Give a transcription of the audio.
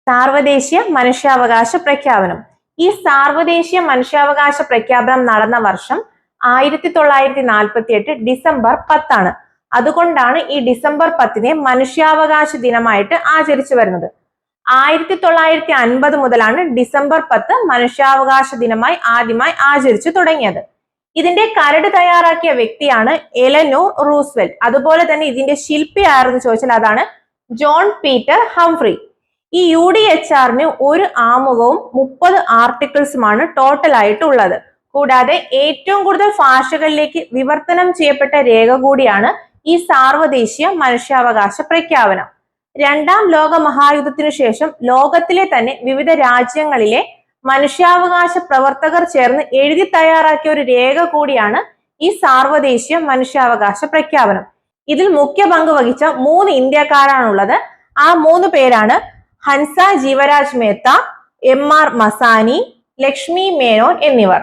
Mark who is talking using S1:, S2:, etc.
S1: സാർവദേശീയ മനുഷ്യാവകാശ പ്രഖ്യാപനം. ഈ സാർവദേശീയ മനുഷ്യാവകാശ പ്രഖ്യാപനം നടന്ന വർഷം 1948 ഡിസംബർ 10 അതുകൊണ്ടാണ് ഈ ഡിസംബർ 10 മനുഷ്യാവകാശ ദിനമായിട്ട് ആചരിച്ചു വരുന്നത്. 1950 മുതലാണ് ഡിസംബർ 10 മനുഷ്യാവകാശ ദിനമായി ആദ്യമായി ആചരിച്ചു തുടങ്ങിയത്. ഇതിന്റെ കരട് തയ്യാറാക്കിയ വ്യക്തിയാണ് എലനോർ റൂസ്വെൽറ്റ്. അതുപോലെ തന്നെ ഇതിന്റെ ശില്പി ആരെന്ന് ചോദിച്ചാൽ അതാണ് ജോൺ പീറ്റർ ഹംഫ്രി. ഈ UDHRന് ഒരു ആമുഖവും 30 ആർട്ടിക്കിൾസുമാണ് ടോട്ടൽ ആയിട്ട് ഉള്ളത്. കൂടാതെ ഏറ്റവും കൂടുതൽ ഭാഷകളിലേക്ക് വിവർത്തനം ചെയ്യപ്പെട്ട രേഖ കൂടിയാണ് ഈ സാർവദേശീയ മനുഷ്യാവകാശ പ്രഖ്യാപനം. രണ്ടാം ലോക മഹായുദ്ധത്തിനു ശേഷം ലോകത്തിലെ തന്നെ വിവിധ രാജ്യങ്ങളിലെ മനുഷ്യാവകാശ പ്രവർത്തകർ ചേർന്ന് എഴുതി തയ്യാറാക്കിയ ഒരു രേഖ കൂടിയാണ് ഈ സാർവദേശീയ മനുഷ്യാവകാശ പ്രഖ്യാപനം. ഇതിൽ മുഖ്യ പങ്ക് വഹിച്ച 3 ഇന്ത്യക്കാരാണുള്ളത്. ആ 3 പേരാണ് ഹൻസ ജീവരാജ് മേത്ത, MR മസാനി, ലക്ഷ്മി മേനോൻ എന്നിവർ.